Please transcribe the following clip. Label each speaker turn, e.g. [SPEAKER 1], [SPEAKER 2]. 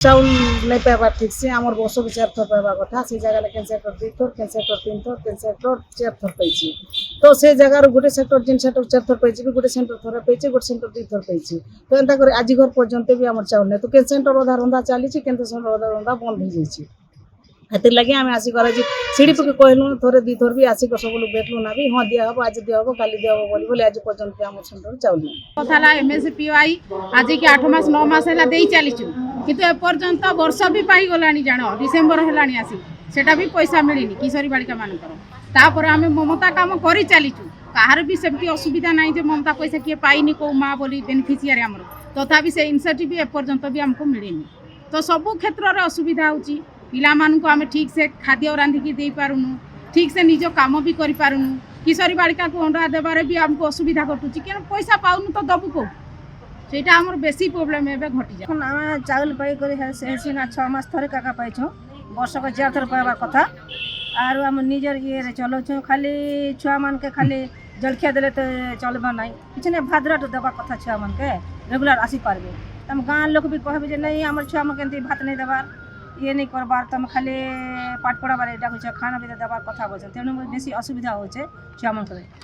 [SPEAKER 1] चाउल नहीं पाइबार ठीक से आमर वर्ष भी 4 थर पाइबा कथा से जगह केन सेक्टर 2 थर केन सेक्टर 3 थर केन सेक्टर 4 थर पाइछि तो से जगह गोटे सेक्टर जिन सेक्टर 4 थर पाइछि भी गोटे सेंटर थर पाइछि गोटे सेंटर 2 थर पाइछि तो एंता करे आज घर पर्यंत भी आमर चाउल नहीं तो केन सेंटर आधा रंधा चली केन सेंटर आधा रंधा बंद हो जाइछि हेतिर लगे आम आसिक सीढ़ी पके कहलु थोड़े 2 थर भी आसिक सब लोग देखलु ना भी हाँ दिया हम आज दिया हम काली दिया हम बोली आज पर्यंत आम सेंटर चाउल
[SPEAKER 2] कथाला एमएसपीआई आज की 8 मास 9 मास है दे चलीचु किंतु एपर्यंत वर्ष भी पाई गलानी जान डिसेम्बर है आसी सेटा भी पैसा मिलनी किशोरी बालिका मानकर तापर आम ममता काम कर चलीचु कहार भी सेमती असुविधा ना जे ममता पैसा किए पाइनी कौ माँ बोली बेनिफिशियरी आमर तथापि से इनसेटिव भी एपर्यंत भी आमको मिलनी तो सबू क्षेत्र में असुविधा होची पिला मानू आम ठीक से खाद्य रांधिकी दे पारुनु ठीक से निज काम भी कर पारुनु किशोरी बालिका को अंडा देवारे भी आमको असुविधा घटुची क्या पैसा पाऊनु तो दबु को सेटा हमर बेसी प्रॉब्लम एबे घटी जा
[SPEAKER 3] हम चाउल पाई कर से 6 मास थरे काका पाइछो वर्ष को 4 थर पाइबा कथा आर हम निजर ये रे चलो खाली छुआ मान के खाली जलखिया देले तो चलबा नहीं किछ ने भादराट देबा कथा छुआ मान के रेगुलर आसी पारबे हम गाँव लोग भी कहबे जे नहीं हमर छुआ मान के भात नहीं देबार ये नहीं करबार तुम खाली पाठ पढ़ाबार एटा खाना भी देबार कथा बोलछन तेणु बेसी असुविधा होचे छुआ मान के।